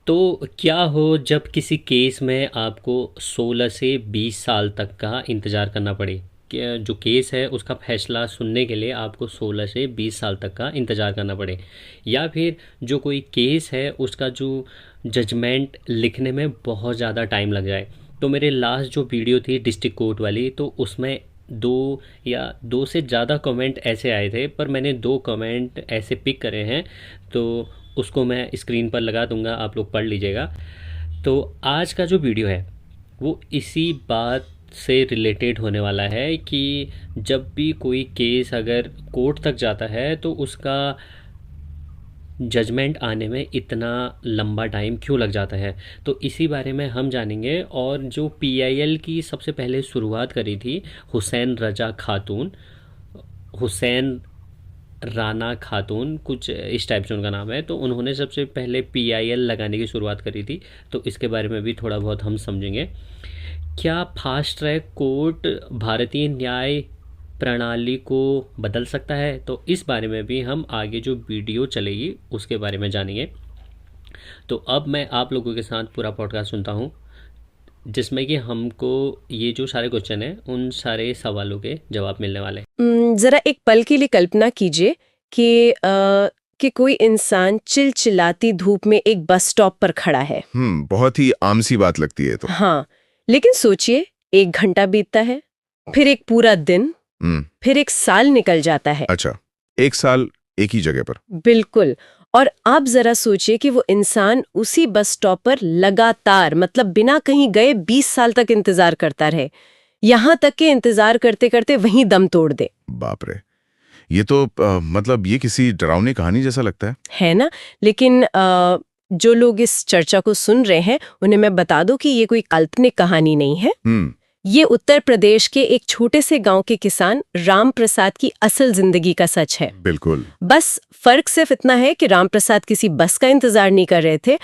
तो क्या हो जब किसी केस में आपको 16 से 20 साल तक का इंतज़ार करना पड़े। क्या जो केस है उसका फैसला सुनने के लिए आपको 16 से 20 साल तक का इंतज़ार करना पड़े, या फिर जो कोई केस है उसका जो जजमेंट लिखने में बहुत ज़्यादा टाइम लग जाए। तो मेरे लास्ट जो वीडियो थी डिस्ट्रिक्ट कोर्ट वाली, तो उसमें दो से ज़्यादा कमेंट ऐसे आए थे, पर मैंने दो कमेंट ऐसे पिक करे हैं, तो उसको मैं स्क्रीन पर लगा दूंगा, आप लोग पढ़ लीजिएगा। तो आज का जो वीडियो है वो इसी बात से रिलेटेड होने वाला है कि जब भी कोई केस अगर कोर्ट तक जाता है तो उसका जजमेंट आने में इतना लंबा टाइम क्यों लग जाता है। तो इसी बारे में हम जानेंगे। और जो पीआईएल की सबसे पहले शुरुआत करी थी हुसैन रजा खातून, हुसैन राना खातून, कुछ इस टाइप से उनका नाम है, तो उन्होंने सबसे पहले पीआईएल लगाने की शुरुआत करी थी। तो इसके बारे में भी थोड़ा बहुत हम समझेंगे। क्या फास्ट ट्रैक कोर्ट भारतीय न्याय प्रणाली को बदल सकता है, तो इस बारे में भी हम आगे जो वीडियो चलेगी उसके बारे में जानेंगे। तो अब मैं आप लोगों के साथ पूरा पॉडकास्ट सुनता हूँ, जिसमें कि हमको ये जो सारे क्वेश्चन हैं उन सारे सवालों के जवाब मिलने वाले हैं। जरा एक पल के लिए कल्पना कीजिए कि कोई इंसान चिलचिलाती धूप में एक बस स्टॉप पर खड़ा है। बहुत ही आम सी बात लगती है तो। हाँ, लेकिन सोचिए, 1 घंटा बीतता है, फिर एक पूरा दिन, फिर 1 साल निकल जाता है। अच्छा, 1 साल एक ही जगह पर? बिल्कुल। और आप जरा सोचिए कि वो इंसान उसी बस स्टॉप पर लगातार, मतलब बिना कहीं गए 20 साल तक इंतजार करता रहे, यहाँ तक कि इंतजार करते करते वहीं दम तोड़ दे। बाप रे, ये तो मतलब ये किसी डरावनी कहानी जैसा लगता है ना? लेकिन जो लोग इस चर्चा को सुन रहे हैं उन्हें मैं बता दूं कि ये कोई काल्पनिक कहानी नहीं है। ये उत्तर प्रदेश के एक छोटे से गांव के किसान राम प्रसाद की असल जिंदगी का सच है। बिल्कुल। बस फर्क सिर्फ इतना है कि राम प्रसाद किसी बस का इंतजार नहीं कर रहे थे,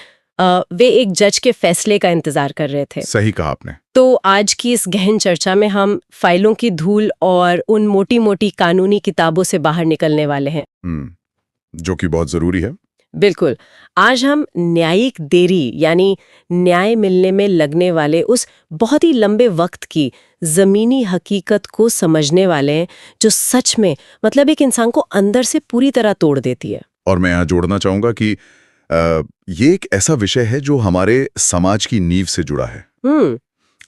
वे एक जज के फैसले का इंतजार कर रहे थे। सही कहा आपने। तो आज की इस गहन चर्चा में हम फाइलों की धूल और उन मोटी मोटी कानूनी किताबों से बाहर निकलने वाले हैं, जो कि बहुत जरूरी है। बिल्कुल। आज हम न्यायिक देरी यानी न्याय मिलने में लगने वाले उस बहुत ही लंबे वक्त की जमीनी हकीकत को समझने वाले हैं, जो सच में मतलब एक इंसान को अंदर से पूरी तरह तोड़ देती है। और मैं यहाँ जोड़ना चाहूंगा कि ये एक ऐसा विषय है जो हमारे समाज की नींव से जुड़ा है।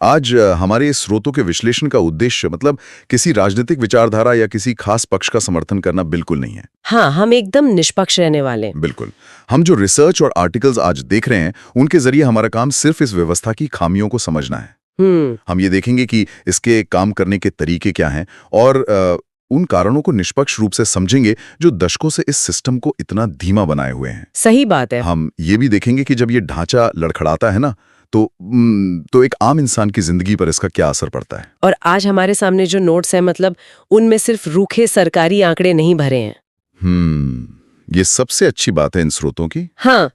आज हमारे स्रोतों के विश्लेषण का उद्देश्य मतलब किसी राजनीतिक विचारधारा या किसी खास पक्ष का समर्थन करना बिल्कुल नहीं है। हाँ, हम एकदम निष्पक्ष रहने वाले हैं। बिल्कुल। हम जो रिसर्च और आर्टिकल्स आज देख रहे हैं उनके जरिए हमारा काम सिर्फ इस व्यवस्था की खामियों को समझना है। हम ये देखेंगे कि इसके काम करने के तरीके क्या हैं और उन कारणों को निष्पक्ष रूप से समझेंगे जो दशकों से इस सिस्टम को इतना धीमा बनाए हुए हैं। सही बात है। हम ये भी देखेंगे कि जब ये ढांचा लड़खड़ाता है ना, तो एक आम इंसान की जिंदगी पर इसका क्या असर पड़ता है। और आज हमारे सामने जो नोट्स हैं, मतलब उनमें सिर्फ रूखे सरकारी आंकड़े नहीं भरे हैं। ये सबसे अच्छी बात है इन स्रोतों की। हाँ,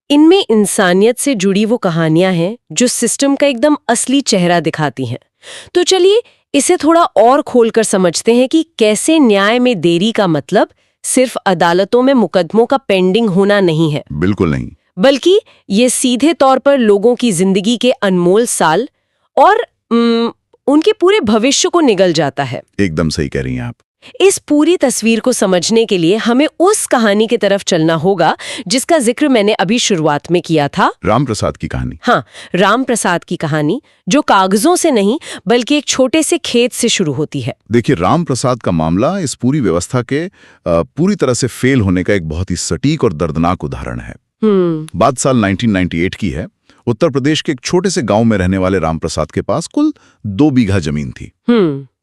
इनमें इंसानियत से जुड़ी वो कहानियां हैं जो सिस्टम का एकदम असली चेहरा दिखाती हैं। तो चलिए इसे थोड़ा और खोलकर समझते हैं कि कैसे न्याय में देरी का मतलब सिर्फ अदालतों में मुकदमों का पेंडिंग होना नहीं है। बिल्कुल नहीं, बल्कि ये सीधे तौर पर लोगों की जिंदगी के अनमोल साल और उनके पूरे भविष्य को निगल जाता है। एकदम सही कह रही हैं आप। इस पूरी तस्वीर को समझने के लिए हमें उस कहानी की तरफ चलना होगा जिसका जिक्र मैंने अभी शुरुआत में किया था, राम प्रसाद की कहानी। हाँ, राम प्रसाद की कहानी, जो कागजों से नहीं बल्कि एक छोटे से खेत से शुरू होती है। देखिए, राम प्रसाद का मामला इस पूरी व्यवस्था के पूरी तरह से फेल होने का एक बहुत ही सटीक और दर्दनाक उदाहरण है। बात साल 1998 की है। उत्तर प्रदेश के एक छोटे से गांव में रहने वाले राम प्रसाद के पास कुल 2 बीघा जमीन थी।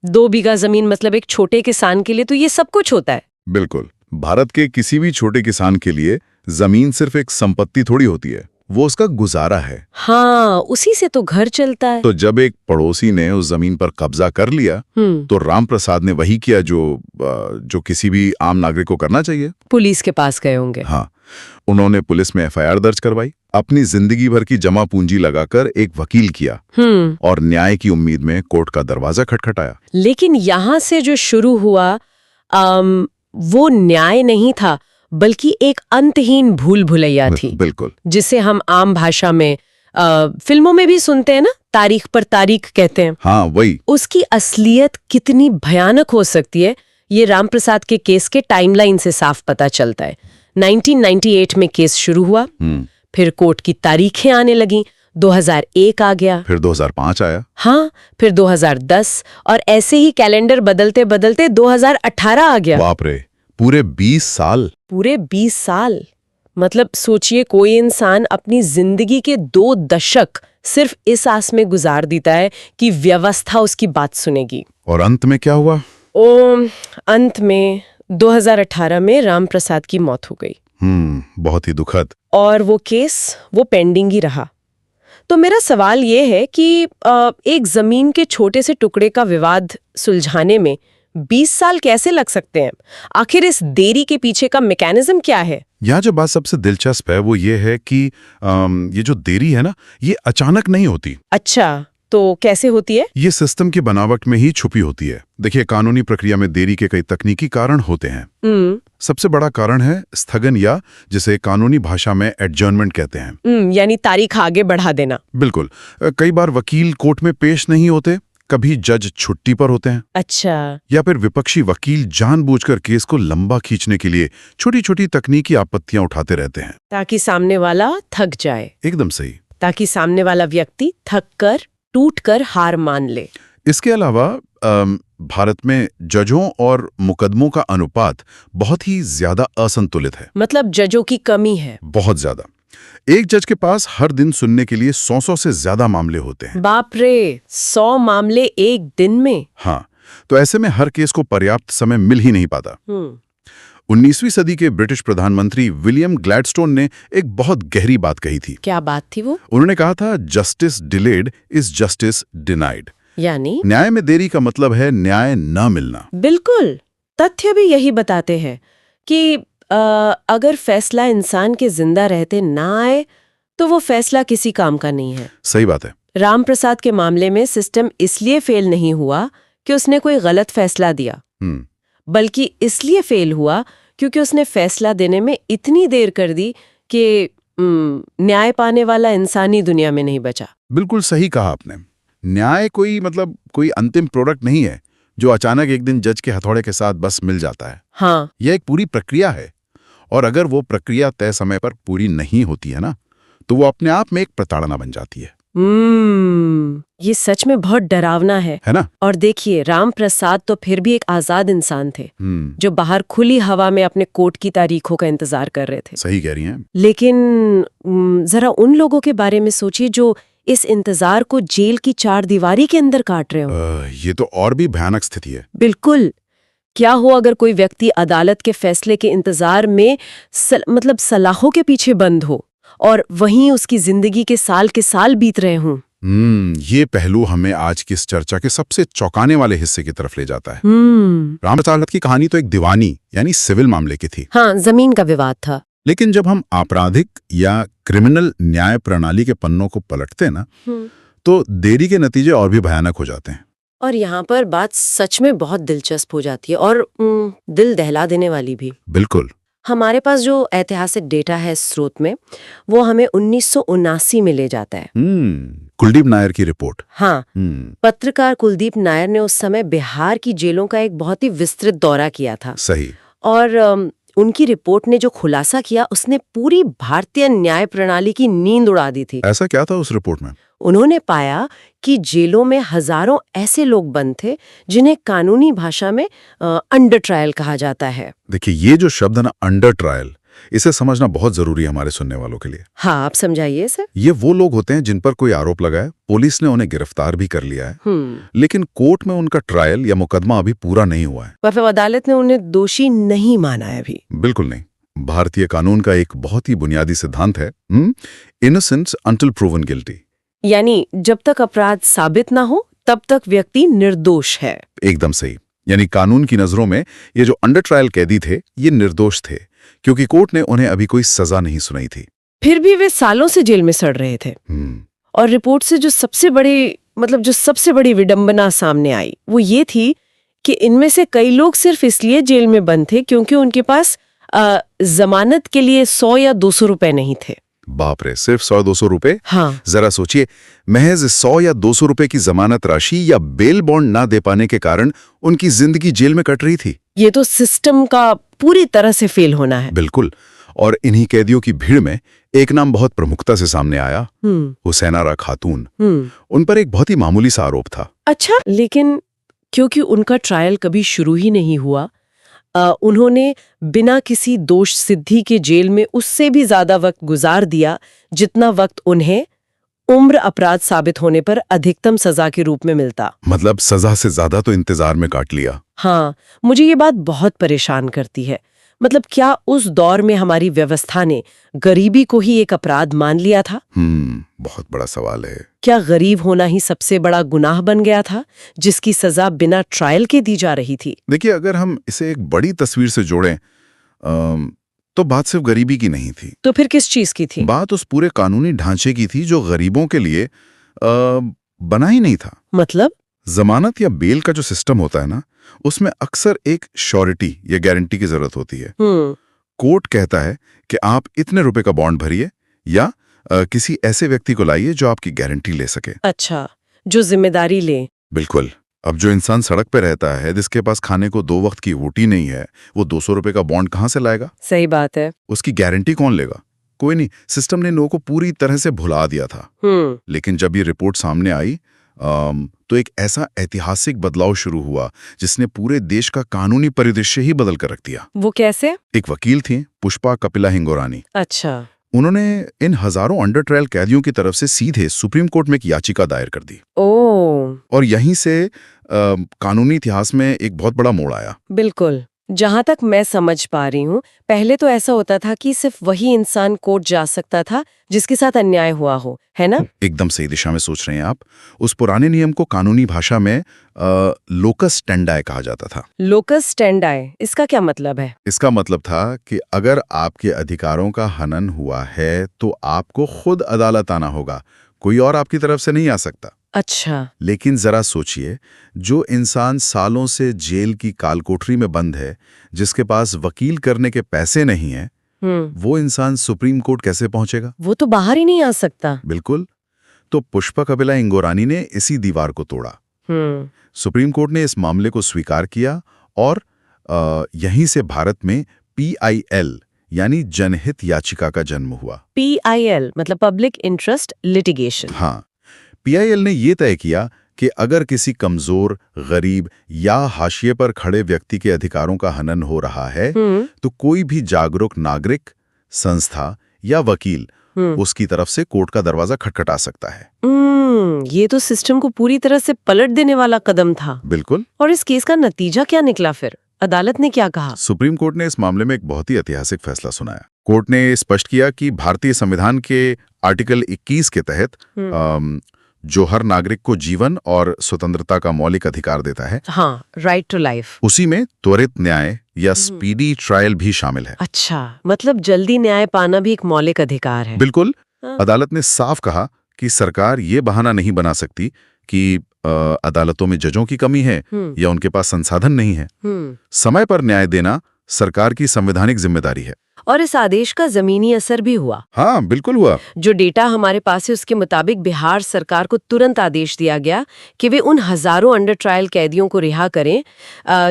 2 बीघा जमीन मतलब एक छोटे किसान के लिए तो ये सब कुछ होता है। बिल्कुल। भारत के किसी भी छोटे किसान के लिए जमीन सिर्फ एक संपत्ति थोड़ी होती है, वो उसका गुजारा है। हाँ, उसी से तो घर चलता है। तो जब एक पड़ोसी ने उस जमीन पर कब्जा कर लिया तो राम प्रसाद ने वही किया जो किसी भी आम नागरिक को करना चाहिए। पुलिस के पास गए होंगे। हाँ, उन्होंने पुलिस में एफआईआर दर्ज करवाई, अपनी जिंदगी भर की जमा पूंजी लगाकर एक वकील किया और न्याय की उम्मीद में कोर्ट का दरवाजा खटखटाया। लेकिन यहाँ से जो शुरू हुआ वो न्याय नहीं था, बल्कि एक अंतहीन भूल भुलैया थी, बिल्कुल, जिसे हम आम भाषा में फिल्मों में भी सुनते हैं ना, तारीख पर तारीख कहते हैं। हाँ वही। उसकी असलियत कितनी भयानक हो सकती है, ये रामप्रसाद के केस के टाइमलाइन से साफ पता चलता है। 1998 में केस शुरू हुआ, फिर कोर्ट की तारीखें आने लगीं, 2001 आ गया, फिर 2005 आया, हाँ, फिर 2010, और ऐसे ही कैलेंडर बदलते बदलते 2018 आ गया। बाप रे, पूरे 20 साल। पूरे 20 साल। मतलब सोचिए, कोई इंसान अपनी जिंदगी के 2 दशक सिर्फ इस आस में गुजार देता है कि व्यवस्था उसकी बात सुनेगी। और अंत में क्या हुआ? अंत में 2018 में रामप्रसाद की मौत हो गई। बहुत ही दुखद। और वो केस वो पेंडिंग ही रहा। तो मेरा सवाल ये है कि एक जमीन के छोटे से टुकड़े का विवाद सुलझाने में 20 साल कैसे लग सकते हैं? आखिर इस देरी के पीछे का मैकेनिज्म क्या है? यहाँ जो बात सबसे दिलचस्प है वो ये है कि ये जो देरी है ना, ये अचानक नहीं होती। अच्छा, तो कैसे होती है? ये सिस्टम की बनावट में ही छुपी होती है। देखिए, कानूनी प्रक्रिया में देरी के कई तकनीकी कारण होते हैं। सबसे बड़ा कारण है स्थगन, या जिसे कानूनी भाषा में एडजर्नमेंट कहते हैं। यानी तारीख आगे बढ़ा देना। बिल्कुल। कई बार वकील कोर्ट में पेश नहीं होते, कभी जज छुट्टी पर होते हैं। अच्छा। या फिर विपक्षी वकील जानबूझकर केस को लंबा खींचने के लिए छोटी छोटी तकनीकी आपत्तियां उठाते रहते हैं, ताकि सामने वाला थक जाए। एकदम सही। ताकि सामने वाला व्यक्ति थक कर, टूट कर हार मान ले। इसके अलावा भारत में जजों और मुकदमों का अनुपात बहुत ही ज्यादा असंतुलित है। मतलब जजों की कमी है। बहुत ज्यादा। एक जज के पास हर दिन सुनने के लिए 100 से ज्यादा मामले होते हैं। बाप रे, 100 मामले एक दिन में? हाँ, तो ऐसे में हर केस को पर्याप्त समय मिल ही नहीं पाता। 19वीं सदी के ब्रिटिश प्रधानमंत्री विलियम ग्लैडस्टोन ने एक बहुत गहरी बात कही थी। क्या बात थी वो? उन्होंने कहा था, justice delayed is justice denied. यानी न्याय में देरी का मतलब है न्याय न मिलना। बिल्कुल। तथ्य भी यही बताते हैं कि अगर फैसला इंसान के जिंदा रहते ना आए तो वो फैसला किसी काम का नहीं है। सही बात है। रामप्रसाद के मामले में सिस्टम इसलिए फेल नहीं हुआ कि उसने कोई गलत फैसला दिया, बल्कि इसलिए फेल हुआ क्योंकि उसने फैसला देने में इतनी देर कर दी कि न्याय पाने वाला इंसानी दुनिया में नहीं बचा। बिल्कुल सही कहा आपने। न्याय कोई अंतिम प्रोडक्ट नहीं है जो अचानक एक दिन जज के हथौड़े के साथ बस मिल जाता है। हाँ, यह एक पूरी प्रक्रिया है, और अगर वो प्रक्रिया तय समय पर पूरी नहीं होती है ना, तो वो अपने आप में एक प्रताड़ना बन जाती है। ये सच में बहुत डरावना है ना? और देखिए, रामप्रसाद तो फिर भी एक आजाद इंसान थे, जो बाहर खुली हवा में अपने कोर्ट की तारीखों का इंतजार कर रहे थे। सही कह रही हैं। लेकिन जरा उन लोगों के बारे में सोचिए जो इस इंतजार को जेल की 4 दीवारी के अंदर काट रहे हो। ये तो और भी भयानक स्थिति है। बिल्कुल। क्या हो अगर कोई व्यक्ति अदालत के फैसले के इंतजार में सलाखों के पीछे बंद हो और वहीं उसकी जिंदगी के साल बीत रहे हों। ये पहलू हमें आज की इस चर्चा के सबसे चौंकाने वाले हिस्से की तरफ ले जाता है। रामप्रसाद की कहानी तो एक दीवानी यानी सिविल मामले की थी। हाँ, जमीन का विवाद था। लेकिन जब हम आपराधिक या क्रिमिनल न्याय प्रणाली के पन्नों को पलटते हैं ना, तो देरी के नतीजे और भी भयानक हो जाते हैं। और यहाँ पर बात सच में बहुत दिलचस्प हो जाती है और दिल दहला देने वाली भी। बिल्कुल। हमारे पास जो ऐतिहासिक डेटा है स्रोत में, वो हमें 1979 में ले जाता है। कुलदीप नायर की रिपोर्ट। हाँ, पत्रकार कुलदीप नायर ने उस समय बिहार की जेलों का एक बहुत ही विस्तृत दौरा किया था। सही। और उनकी रिपोर्ट ने जो खुलासा किया, उसने पूरी भारतीय न्याय प्रणाली की नींद उड़ा दी थी। ऐसा क्या था उस रिपोर्ट में? उन्होंने पाया कि जेलों में हजारों ऐसे लोग बंद थे जिन्हें कानूनी भाषा में अंडर ट्रायल कहा जाता है। देखिए, ये जो शब्द है ना, अंडर ट्रायल, इसे समझना बहुत जरूरी है हमारे सुनने वालों के लिए। हाँ, आप समझाइए सर। ये वो लोग होते हैं जिन पर कोई आरोप लगा है, पुलिस ने उन्हें गिरफ्तार भी कर लिया है, लेकिन कोर्ट में उनका ट्रायल या मुकदमा अभी पूरा नहीं हुआ है। पर अदालत ने उन्हें दोषी नहीं माना है अभी। बिल्कुल नहीं। भारतीय कानून का एक बहुत ही बुनियादी सिद्धांत है, इनोसेंस अंटिल प्रूवन गिल्टी। यानी जब तक अपराध साबित ना हो तब तक व्यक्ति निर्दोष है। एकदम सही। यानी कानून की नजरों में ये जो अंडर ट्रायल कैदी थे, ये निर्दोष थे क्योंकि कोर्ट ने उन्हें अभी कोई सजा नहीं सुनाई थी। फिर भी वे सालों से जेल में सड़ रहे थे। और रिपोर्ट से जो सबसे बड़ी विडंबना सामने आई वो ये थी कि इनमें से कई लोग सिर्फ इसलिए जेल में बंद थे क्योंकि उनके पास जमानत के लिए 100 या 200 रुपए नहीं थे। बाप रे, सिर्फ 100-200 रुपए? हाँ। जरा सोचिए, महज 100 या 200 रुपए की जमानत राशि या बेल बॉन्ड ना दे पाने के कारण उनकी जिंदगी जेल में कट रही थी। ये तो सिस्टम का पूरी तरह से फेल होना है। बिल्कुल। और इन्हीं कैदियों की भीड़ में एक नाम बहुत प्रमुखता से सामने आया, हुसैन आरा खातून। उन पर एक बहुत ही मामूली सा आरोप था। अच्छा, लेकिन क्योंकि उनका ट्रायल कभी शुरू ही नहीं हुआ, उन्होंने बिना किसी दोष सिद्धि के जेल में उससे भी ज्यादा वक्त गुजार दिया जितना वक्त उन्हें उम्र अपराध साबित होने पर अधिकतम सजा के रूप में मिलता। मतलब सजा से ज्यादा तो इंतजार में काट लिया। हाँ, मुझे ये बात बहुत परेशान करती है। मतलब क्या उस दौर में हमारी व्यवस्था ने गरीबी को ही एक अपराध मान लिया था? बहुत बड़ा सवाल है। क्या गरीब होना ही सबसे बड़ा गुनाह बन गया था, जिसकी सजा बिना ट्रायल के दी जा रही थी? देखिए, अगर हम इसे एक बड़ी तस्वीर से जोड़ें तो बात सिर्फ गरीबी की नहीं थी। तो फिर किस चीज की थी? बात उस पूरे कानूनी ढांचे की थी जो गरीबों के लिए बना ही नहीं था। मतलब जमानत या बेल का जो सिस्टम होता है ना, उसमें अक्सर एक श्योरिटी या गारंटी की जरूरत होती है। कोर्ट कहता है कि आप इतने रुपए का बॉन्ड भरिए या किसी ऐसे व्यक्ति को लाइए जो आपकी गारंटी ले सके। अच्छा, जो जिम्मेदारी ले। बिल्कुल। अब जो इंसान सड़क पे रहता है, जिसके पास खाने को 2 वक्त की रोटी नहीं है, वो 200 रुपए का बॉन्ड कहाँ से लाएगा? सही बात है। उसकी गारंटी कौन लेगा? कोई नहीं। सिस्टम ने लोगों को पूरी तरह से भुला दिया था। लेकिन जब ये रिपोर्ट सामने आई तो एक ऐसा ऐतिहासिक बदलाव शुरू हुआ जिसने पूरे देश का कानूनी परिदृश्य ही बदल कर रख दिया। वो कैसे? एक वकील थी, पुष्पा कपिला हिंगोरानी। अच्छा। उन्होंने इन हजारों अंडर ट्रायल कैदियों की तरफ से सीधे सुप्रीम कोर्ट में एक याचिका दायर कर दी। और यहीं से कानूनी इतिहास में एक बहुत बड़ा मोड़ आया। बिल्कुल। जहां तक मैं समझ पा रही हूँ, पहले तो ऐसा होता था कि सिर्फ वही इंसान कोर्ट जा सकता था जिसके साथ अन्याय हुआ हो, है ना? एकदम सही दिशा में सोच रहे हैं आप। उस पुराने नियम को कानूनी भाषा में लोकस स्टैंडाई कहा जाता था। लोकस स्टैंडाई, इसका क्या मतलब है? इसका मतलब था कि अगर आपके अधिकारों का हनन हुआ है तो आपको खुद अदालत आना होगा, कोई और आपकी तरफ से नहीं आ सकता। अच्छा। लेकिन जरा सोचिए, जो इंसान सालों से जेल की कालकोठरी में बंद है, जिसके पास वकील करने के पैसे नहीं हैं, वो इंसान सुप्रीम कोर्ट कैसे पहुंचेगा? वो तो बाहर ही नहीं आ सकता। बिल्कुल। तो पुष्पा कपिला हिंगोरानी ने इसी दीवार को तोड़ा। सुप्रीम कोर्ट ने इस मामले को स्वीकार किया और यहीं से भारत में PIL यानी जनहित याचिका का जन्म हुआ। PIL मतलब पब्लिक इंटरेस्ट लिटिगेशन। हाँ, PIL ने ये तय किया कि अगर किसी कमजोर, गरीब या हाशिए पर खड़े व्यक्ति के अधिकारों का हनन हो रहा है तो कोई भी जागरूक नागरिक, संस्था या वकील उसकी तरफ से कोर्ट का दरवाजा खटखटा सकता है। ये तो सिस्टम को पूरी तरह से पलट देने वाला कदम था। बिल्कुल। और इस केस का नतीजा क्या निकला फिर? अदालत ने क्या कहा? सुप्रीम कोर्ट ने इस मामले में एक बहुत ही ऐतिहासिक फैसला सुनाया। कोर्ट ने स्पष्ट किया कि भारतीय संविधान के आर्टिकल 21 के तहत जो हर नागरिक को जीवन और स्वतंत्रता का मौलिक अधिकार देता है, हाँ, राइट टू लाइफ, उसी में त्वरित न्याय या स्पीडी ट्रायल भी शामिल है। अच्छा, मतलब जल्दी न्याय पाना भी एक मौलिक अधिकार है। बिल्कुल। अदालत ने साफ कहा कि सरकार ये बहाना नहीं बना सकती कि अदालतों में जजों की कमी है या उनके पास संसाधन नहीं है। समय पर न्याय देना सरकार की संवैधानिक जिम्मेदारी है। और इस आदेश का जमीनी असर भी हुआ। हाँ, बिल्कुल हुआ। जो डेटा हमारे पास है उसके मुताबिक बिहार सरकार को तुरंत आदेश दिया गया कि वे उन हजारों अंडर ट्रायल कैदियों को रिहा करें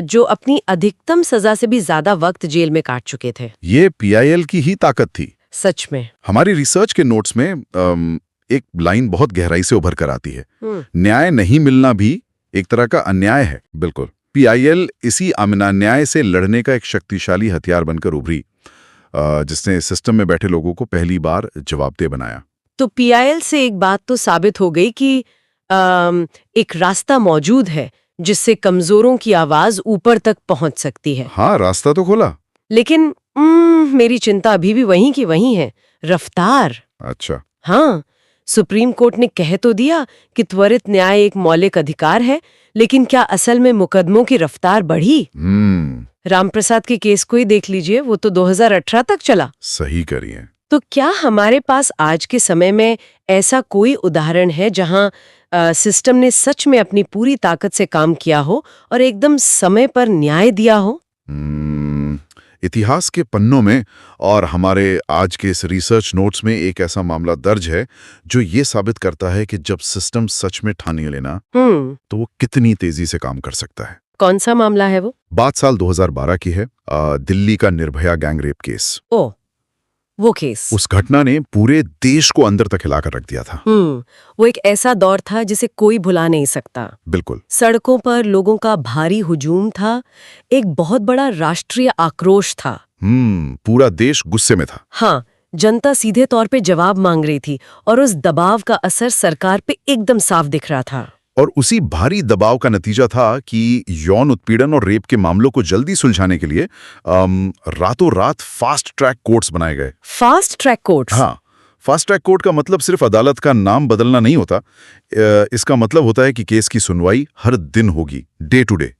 जो अपनी अधिकतम सजा से भी ज्यादा वक्त जेल में काट चुके थे। ये PIL की ही ताकत थी। सच में। हमारी रिसर्च के नोट्स में एक लाइन बहुत गहराई से उभर कर आती है। न्याय नहीं मिलना भी एक तरह का अन्याय है। बिल्कुल। PIL इसी आमिना न्याय से लड़ने का एक शक्तिशाली हथियार बनकर उभरी, जिसने सिस्टम में बैठे लोगों को पहली बार जवाबदेह बनाया। तो PIL से एक बात तो साबित हो गई कि एक रास्ता मौजूद है जिससे कमजोरों की आवाज ऊपर तक पहुंच सकती है। हाँ, रास्ता तो खोला। लेकिन मेरी चिंता अभी भी वहीं की वहीं है, रफ्तार। अच्छा। हाँ, सुप्रीम कोर्ट ने कह तो दिया कि त्वरित न्याय एक मौलिक अधिकार है, लेकिन क्या असल में मुकदमों की रफ्तार बढ़ी? रामप्रसाद के केस को ही देख लीजिए, वो तो 2018 तक चला। सही करिए। तो क्या हमारे पास आज के समय में ऐसा कोई उदाहरण है जहां सिस्टम ने सच में अपनी पूरी ताकत से काम किया हो और एकदम समय पर न्याय दिया हो? इतिहास के पन्नों में और हमारे आज के इस रिसर्च नोट्स में एक ऐसा मामला दर्ज है जो ये साबित करता है कि जब सिस्टम सच में ठान लेना तो वो कितनी तेजी से काम कर सकता है। कौन सा मामला है वो? बात साल 2012 की है, दिल्ली का निर्भया गैंग रेप केस। ओ, वो केस। उस घटना ने पूरे देश को अंदर तक हिलाकर रख दिया था। वो एक ऐसा दौर था जिसे कोई भुला नहीं सकता। बिल्कुल। सड़कों पर लोगों का भारी हुजूम था, एक बहुत बड़ा राष्ट्रीय आक्रोश था। पूरा देश गुस्से में था। हाँ, जनता सीधे तौर पे जवाब मांग रही थी और उस दबाव का असर सरकार पे एकदम साफ दिख रहा था। और उसी भारी दबाव का नतीजा था कि यौन उत्पीड़न और रेप के मामलों को जल्दी सुलझाने के लिए रातों रात फास्ट ट्रैक कोर्ट्स बनाए गए। Fast track courts? हाँ, फास्ट ट्रैक कोर्ट का मतलब सिर्फ अदालत का नाम बदलना नहीं होता। इसका मतलब होता है कि केस की सुनवाई हर दिन होगी, डे टू डे।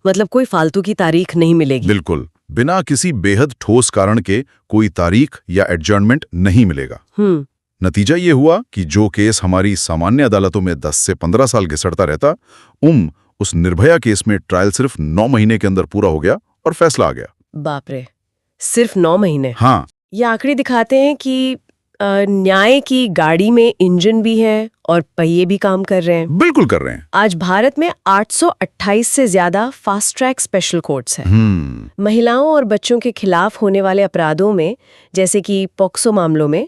मतलब कोई फालतू की तारीख नहीं मिलेगी। बिल्कुल, बिना किसी बेहद ठोस कारण के कोई तारीख या एडजर्नमेंट नहीं मिलेगा। नतीजा ये हुआ कि जो केस हमारी सामान्य अदालतों में 10 से 15 साल घिसड़ता रहता, उस निर्भया केस में ट्रायल सिर्फ 9 महीने के अंदर पूरा हो गया और फैसला आ गया। बाप रे, सिर्फ 9 महीने? हाँ। ये आंकड़े दिखाते हैं कि न्याय की गाड़ी में इंजन भी है और पहिए भी काम कर रहे हैं। बिल्कुल कर रहे हैं। आज भारत में 828 से ज्यादा फास्ट ट्रैक स्पेशल कोर्ट्स हैं। महिलाओं और बच्चों के खिलाफ होने वाले अपराधों में, जैसे कि पॉक्सो मामलों में,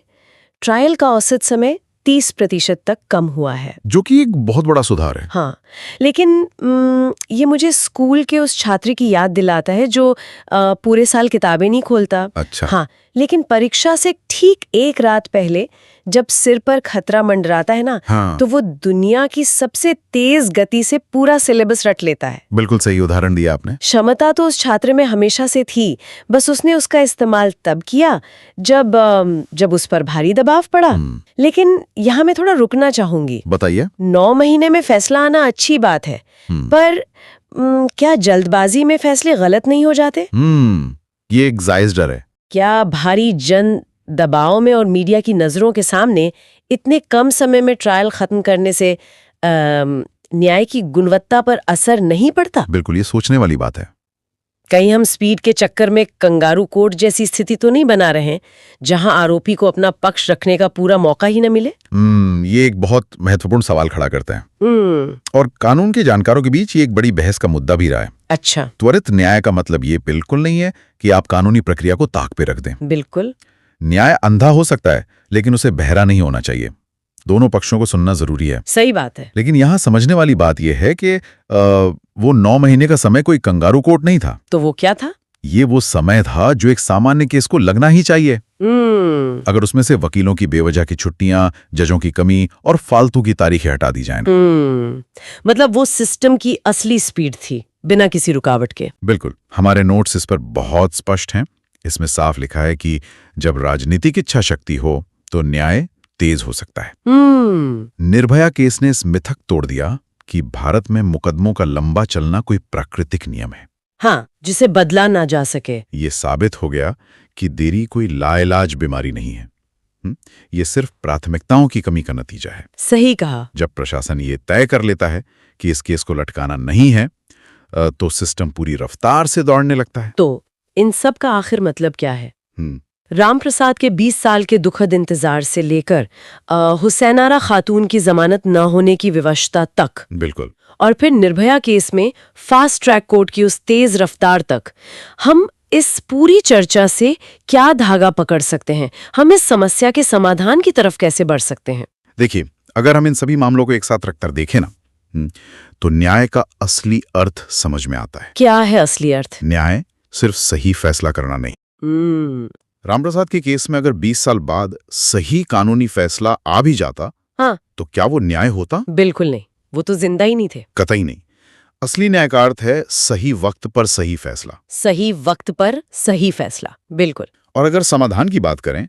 ट्रायल का औसत समय 30% तक कम हुआ है, जो कि एक बहुत बड़ा सुधार है। हाँ, लेकिन ये मुझे स्कूल के उस छात्र की याद दिलाता है जो पूरे साल किताबें नहीं खोलता। अच्छा। हाँ, लेकिन परीक्षा से ठीक एक रात पहले जब सिर पर खतरा मंडराता है ना, हाँ। तो वो दुनिया की सबसे तेज गति से पूरा सिलेबस रट लेता है। बिल्कुल सही उदाहरण दिया आपने। क्षमता तो उस छात्र में हमेशा से थी, बस उसने उसका इस्तेमाल तब किया जब उस पर भारी दबाव पड़ा। लेकिन यहाँ मैं थोड़ा रुकना चाहूंगी। बताइए। 9 महीने में फैसला आना अच्छी बात है, पर क्या जल्दबाजी में फैसले गलत नहीं हो जाते? ये एक जायज डर है। क्या भारी जन दबाव में और मीडिया की नजरों के सामने इतने कम समय में ट्रायल खत्म करने से न्याय की गुणवत्ता पर असर नहीं पड़ता? बिल्कुल, ये सोचने वाली बात है। कहीं हम स्पीड के चक्कर में कंगारू कोर्ट जैसी स्थिति तो नहीं बना रहे हैं, जहां आरोपी को अपना पक्ष रखने का पूरा मौका ही न मिले? ये एक बहुत महत्वपूर्ण सवाल खड़ा करते हैं और कानून के जानकारों के बीच ये एक बड़ी बहस का मुद्दा भी रहा है। अच्छा। त्वरित न्याय का मतलब ये बिल्कुल नहीं है कि आप कानूनी प्रक्रिया को ताक पे रख दें। बिल्कुल। न्याय अंधा हो सकता है, लेकिन उसे बहरा नहीं होना चाहिए। दोनों पक्षों को सुनना जरूरी है। सही बात है। लेकिन यहाँ समझने वाली बात यह है कि वो 9 महीने का समय कोई कंगारू कोर्ट नहीं था। तो वो क्या था? ये वो समय था जो एक सामान्य केस को लगना ही चाहिए। अगर उसमें से वकीलों की बेवजह की छुट्टियां, जजों की कमी और फालतू की तारीखें हटा दी जाएं। मतलब वो सिस्टम की असली स्पीड थी, बिना किसी रुकावट के। बिल्कुल। हमारे नोट्स इस पर बहुत स्पष्ट हैं। इसमें साफ लिखा है कि जब राजनीतिक इच्छा शक्ति हो तो न्याय तेज हो सकता है। निर्भया केस ने इस मिथक तोड़ दिया कि भारत में मुकदमों का लंबा चलना कोई प्राकृतिक नियम है। हाँ, जिसे बदला ना जा सके। ये साबित हो गया कि देरी कोई लाइलाज बीमारी नहीं है। ये सिर्फ प्राथमिकताओं की कमी का नतीजा है। सही कहा। जब प्रशासन ये तय कर लेता है कि इस केस को लटकाना नहीं है, तो सिस्टम पूरी रफ्तार से दौड़ने लगता है। तो इन सब का आखिर मतलब क्या है? राम प्रसाद के 20 साल के दुखद इंतजार से लेकर हुसैनारा खातून की जमानत न होने की विवशता तक। बिल्कुल। और फिर निर्भया केस में फास्ट ट्रैक कोर्ट की उस तेज रफ्तार तक, हम इस पूरी चर्चा से क्या धागा पकड़ सकते हैं? हम इस समस्या के समाधान की तरफ कैसे बढ़ सकते हैं? देखिए, अगर हम इन सभी मामलों को एक साथ रखकर देखें ना, तो न्याय का असली अर्थ समझ में आता है। क्या है असली अर्थ? न्याय सिर्फ सही फैसला करना नहीं। रामप्रसाद के केस में अगर 20 साल बाद सही कानूनी फैसला आ भी जाता, हाँ, तो क्या वो न्याय होता? बिल्कुल नहीं, वो तो जिंदा ही नहीं थे। कतई नहीं। असली न्याय का अर्थ है सही वक्त पर सही फैसला। सही वक्त पर सही फैसला, बिल्कुल। और अगर समाधान की बात करें,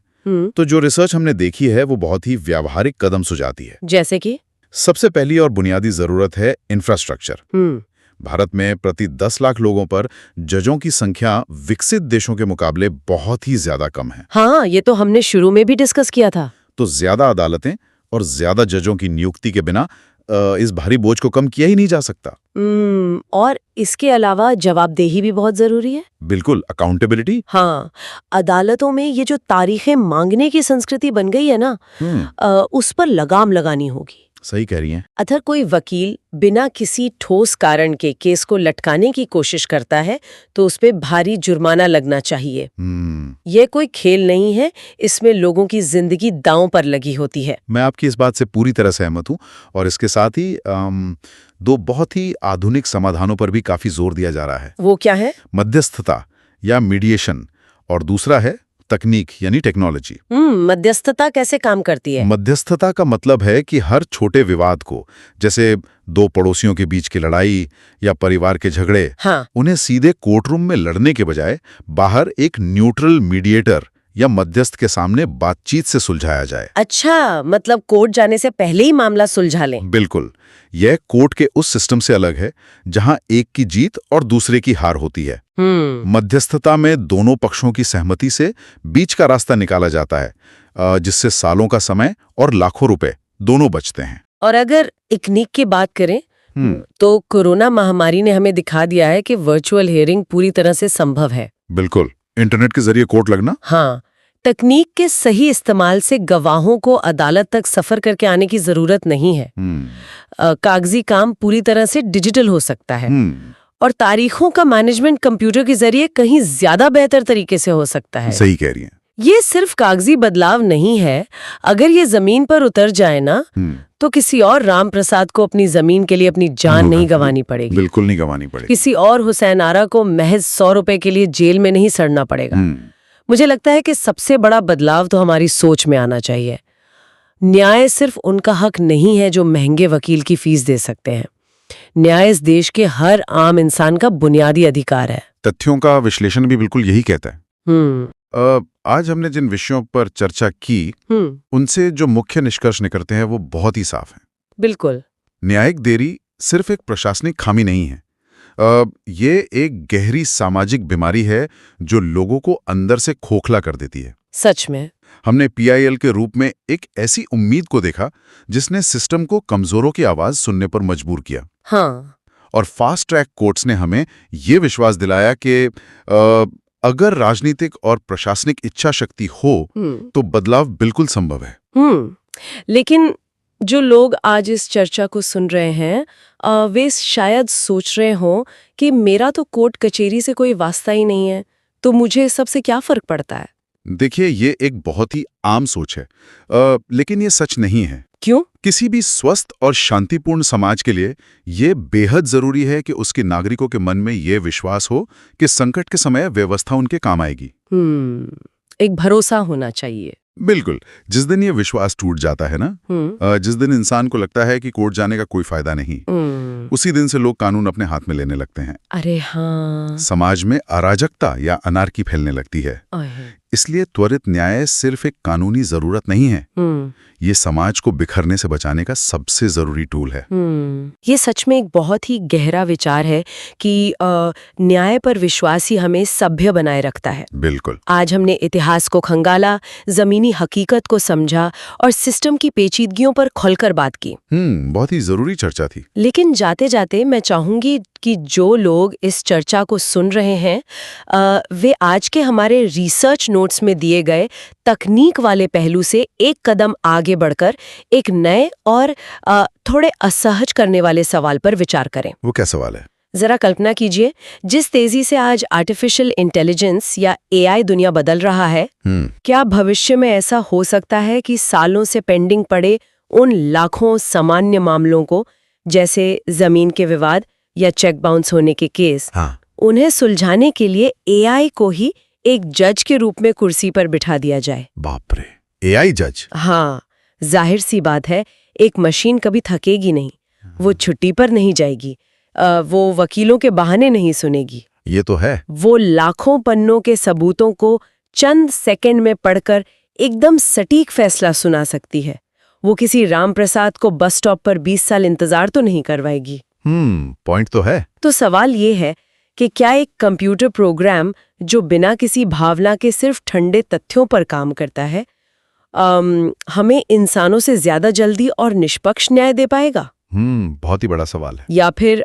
तो जो रिसर्च हमने देखी है वो बहुत ही व्यावहारिक कदम सुझाती है। जैसे कि? सबसे पहली और बुनियादी जरूरत है इंफ्रास्ट्रक्चर। भारत में प्रति 10 लाख लोगों पर जजों की संख्या विकसित देशों के मुकाबले बहुत ही ज्यादा कम है। हाँ, ये तो हमने शुरू में भी डिस्कस किया था। तो ज्यादा अदालतें और ज्यादा जजों की नियुक्ति के बिना इस भारी बोझ को कम किया ही नहीं जा सकता। और इसके अलावा जवाबदेही भी बहुत जरूरी है। बिल्कुल, अकाउंटेबिलिटी। हाँ, अदालतों में ये जो तारीखें मांगने की संस्कृति बन गई है ना, उस पर लगाम लगानी होगी। सही कह रही हैं। अगर कोई वकील बिना किसी ठोस कारण के केस को लटकाने की कोशिश करता है तो उस पे भारी जुर्माना लगना चाहिए। ये कोई खेल नहीं है, इसमें लोगों की जिंदगी दांव पर लगी होती है। मैं आपकी इस बात से पूरी तरह सहमत हूँ और इसके साथ ही दो बहुत ही आधुनिक समाधानों पर भी काफी जोर दिया जा रहा है। वो क्या है? मध्यस्थता या मीडिएशन, और दूसरा है तकनीक यानी टेक्नोलॉजी। मध्यस्थता कैसे काम करती है? मध्यस्थता का मतलब है कि हर छोटे विवाद को, जैसे दो पड़ोसियों के बीच की लड़ाई या परिवार के झगड़े, उन्हें सीधे कोर्टरूम में लड़ने के बजाय बाहर एक न्यूट्रल मीडिएटर या मध्यस्थ के सामने बातचीत से सुलझाया जाए। अच्छा, मतलब कोर्ट जाने से पहले ही मामला सुलझा लें। बिल्कुल, यह कोर्ट के उस सिस्टम से अलग है जहां एक की जीत और दूसरे की हार होती है। मध्यस्थता में दोनों पक्षों की सहमति से बीच का रास्ता निकाला जाता है, जिससे सालों का समय और लाखों रुपए दोनों बचते हैं। और अगर तकनीक की बात करें तो कोरोना महामारी ने हमें दिखा दिया है कि वर्चुअल हियरिंग पूरी तरह से संभव है। बिल्कुल, इंटरनेट के जरिए कोर्ट लगना। हाँ, तकनीक के सही इस्तेमाल से गवाहों को अदालत तक सफर करके आने की जरूरत नहीं है। कागजी काम पूरी तरह से डिजिटल हो सकता है और तारीखों का मैनेजमेंट कंप्यूटर के जरिए कहीं ज्यादा बेहतर तरीके से हो सकता है। सही कह रही हैं। ये सिर्फ कागजी बदलाव नहीं है, अगर ये जमीन पर उतर जाए ना तो किसी और राम प्रसाद को अपनी जमीन के लिए अपनी जान नहीं गंवानी पड़ेगी। बिल्कुल नहीं गंवानी पड़ेगी। किसी और हुसैन आरा को महज 100 रुपए के लिए जेल में नहीं सड़ना पड़ेगा। मुझे लगता है कि सबसे बड़ा बदलाव तो हमारी सोच में आना चाहिए। न्याय सिर्फ उनका हक नहीं है जो महंगे वकील की फीस दे सकते हैं। न्याय इस देश के हर आम इंसान का बुनियादी अधिकार है। तथ्यों का विश्लेषण भी बिल्कुल यही कहता है। आज हमने जिन विषयों पर चर्चा की उनसे जो मुख्य निष्कर्ष निकलते हैं वो बहुत ही साफ हैं। बिल्कुल, न्यायिक देरी सिर्फ एक प्रशासनिक खामी नहीं है, ये एक गहरी सामाजिक बीमारी है जो लोगों को अंदर से खोखला कर देती है। सच में हमने पीआईएल के रूप में एक ऐसी उम्मीद को देखा जिसने सिस्टम को कमजोरों की आवाज सुनने पर मजबूर किया। हाँ, और फास्ट ट्रैक कोर्ट्स ने हमें ये विश्वास दिलाया कि अगर राजनीतिक और प्रशासनिक इच्छा शक्ति हो तो बदलाव बिल्कुल संभव है। लेकिन जो लोग आज इस चर्चा को सुन रहे हैं वे शायद सोच रहे हों कि मेरा तो कोर्ट कचहरी से कोई वास्ता ही नहीं है, तो मुझे इस सब से क्या फर्क पड़ता है? देखिए, ये एक बहुत ही आम सोच है, लेकिन ये सच नहीं है। क्यों? किसी भी स्वस्थ और शांतिपूर्ण समाज के लिए ये बेहद जरूरी है कि उसके नागरिकों के मन में ये विश्वास हो कि संकट के समय व्यवस्था उनके काम आएगी। एक भरोसा होना चाहिए। बिल्कुल, जिस दिन ये विश्वास टूट जाता है ना, जिस दिन इंसान को लगता है कि कोर्ट जाने का कोई फायदा नहीं, उसी दिन से लोग कानून अपने हाथ में लेने लगते हैं। अरे हाँ, समाज में अराजकता या अनार्की फैलने लगती है। इसलिए त्वरित न्याय सिर्फ एक कानूनी जरूरत नहीं है, ये समाज को बिखरने से बचाने का सबसे जरूरी टूल है। ये सच में एक बहुत ही गहरा विचार है कि न्याय पर विश्वास ही हमें सभ्य बनाए रखता है। बिल्कुल। आज हमने इतिहास को खंगाला, जमीनी हकीकत को समझा और सिस्टम की पेचीदगियों पर खुलकर बात की। बहुत ही जरूरी चर्चा थी। लेकिन जाते जाते मैं चाहूंगी कि जो लोग इस चर्चा को सुन रहे हैं वे आज के हमारे रिसर्च नोट्स में दिए गए तकनीक वाले पहलू से एक कदम आगे बढ़कर एक नए और थोड़े असहज करने वाले सवाल पर विचार करें। वो क्या सवाल है? जरा कल्पना कीजिए, जिस तेजी से आज आर्टिफिशियल इंटेलिजेंस या एआई दुनिया बदल रहा है, क्या भविष्य में ऐसा हो सकता है कि सालों से पेंडिंग पड़े उन लाखों सामान्य मामलों को, जैसे जमीन के विवाद या चेक बाउंस होने के केस, उन्हें सुलझाने के लिए एआई को ही एक जज के रूप में कुर्सी पर बिठा दिया जाए? बाप रे, एआई जज? हाँ, जाहिर सी बात है, एक मशीन कभी थकेगी नहीं, वो छुट्टी पर नहीं जाएगी, वो वकीलों के बहाने नहीं सुनेगी। ये तो है। वो लाखों पन्नों के सबूतों को चंद सेकंड में पढ़कर एकदम सटीक फैसला सुना सकती है। वो किसी राम प्रसाद को बस स्टॉप पर 20 साल इंतजार तो नहीं करवाएगी। पॉइंट तो है। तो सवाल ये है कि क्या एक कंप्यूटर प्रोग्राम जो बिना किसी भावना के सिर्फ ठंडे तथ्यों पर काम करता है हमें इंसानों से ज्यादा जल्दी और निष्पक्ष न्याय दे पाएगा? बहुत ही बड़ा सवाल है। या फिर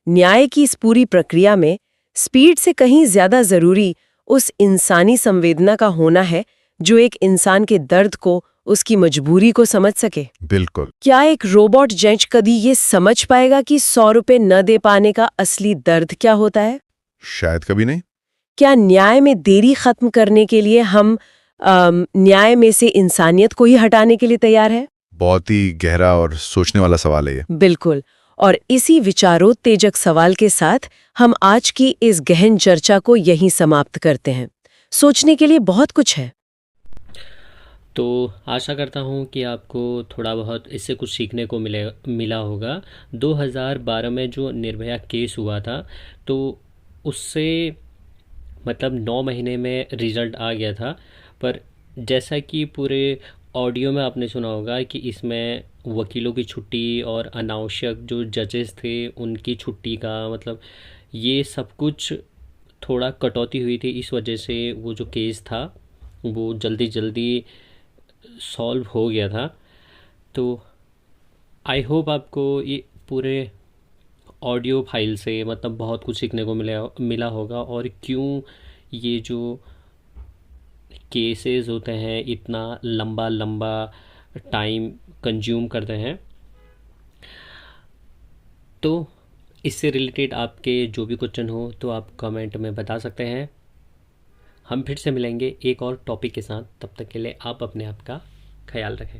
न्याय की इस पूरी प्रक्रिया में स्पीड से कहीं ज्यादा जरूरी उस इंसानी संवेदना का होना है जो एक इंसान के दर्द को, उसकी मजबूरी को समझ सके। बिल्कुल। क्या एक रोबोट जज कभी ये समझ पाएगा कि 100 रुपए न दे पाने का असली दर्द क्या होता है? शायद कभी नहीं। क्या न्याय में देरी खत्म करने के लिए हम न्याय में से इंसानियत को ही हटाने के लिए तैयार है? बहुत ही गहरा और सोचने वाला सवाल है ये। बिल्कुल। और इसी विचारोत्तेजक सवाल के साथ हम आज की इस गहन चर्चा को यहीं समाप्त करते हैं। सोचने के लिए बहुत कुछ है। तो आशा करता हूँ कि आपको थोड़ा बहुत इससे कुछ सीखने को मिला होगा। 2012 में जो निर्भया केस हुआ था, तो उससे मतलब 9 महीने में रिज़ल्ट आ गया था। पर जैसा कि पूरे ऑडियो में आपने सुना होगा कि इसमें वकीलों की छुट्टी और अनावश्यक जो जजेस थे उनकी छुट्टी का मतलब ये सब कुछ थोड़ा कटौती हुई थी। इस वजह से वो जो केस था वो जल्दी जल्दी सॉल्व हो गया था। तो आई होप आपको ये पूरे ऑडियो फाइल से मतलब बहुत कुछ सीखने को मिला होगा, और क्यों ये जो केसेस होते हैं इतना लंबा लंबा टाइम कंज्यूम करते हैं। तो इससे रिलेटेड आपके जो भी क्वेश्चन हो तो आप कमेंट में बता सकते हैं। हम फिर से मिलेंगे एक और टॉपिक के साथ। तब तक के लिए आप अपने आप का ख्याल रखें।